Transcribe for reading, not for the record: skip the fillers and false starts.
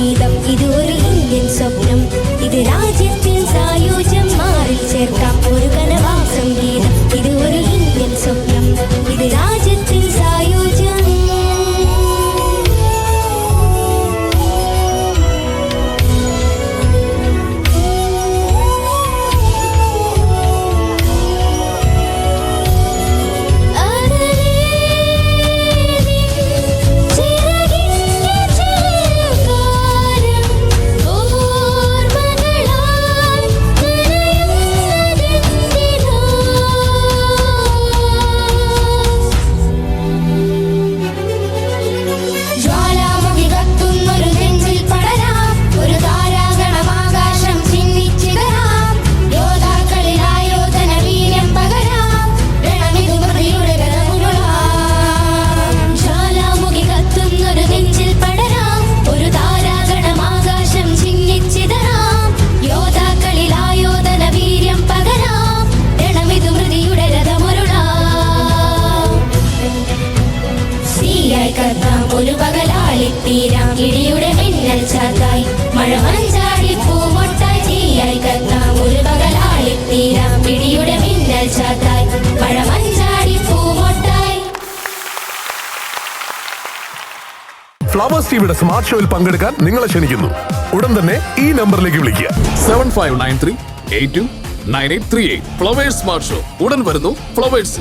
സംഗീതം ഇത് ഒരു ഇന്ത്യൻ സ്വപ്നം. ഇത് രാജ്യത്തിൽ സായുജ്യം മാറിൽ ചേർക്കാം ഒരു കനവാം സംഗീതം. ഇത് ഒരു ഇന്ത്യൻ സ്വപ്നം. ഇത് രാജ്യത്തിൽ സായുജ്യം. ഒരു പകലാളിത്തീരാം ഇടിയുടെ മിന്നൽ ചാത്തായി മഴ മഞ്ചാടി പൂമൊട്ടായി തീയായി കത്താം. ഒരു പകലാളിത്തീരാം ഇടിയുടെ മിന്നൽ ചാത്തായി മഴ മഞ്ചാടി പൂമൊട്ടായി. ഫ്ലവേഴ്സ് ടിവിയുടെ സ്മാർട്ട് ഷോയിൽ പങ്കെടുക്കാൻ നിങ്ങളെ ക്ഷണിക്കുന്നു. ഉടൻ തന്നെ ഈ നമ്പറിലേക്ക് വിളിക്കുക 7593829838. ഫ്ലവേഴ്സ് സ്മാർട്ട് ഷോ ഉടൻ വരുന്നു ഫ്ലവേഴ്സ്.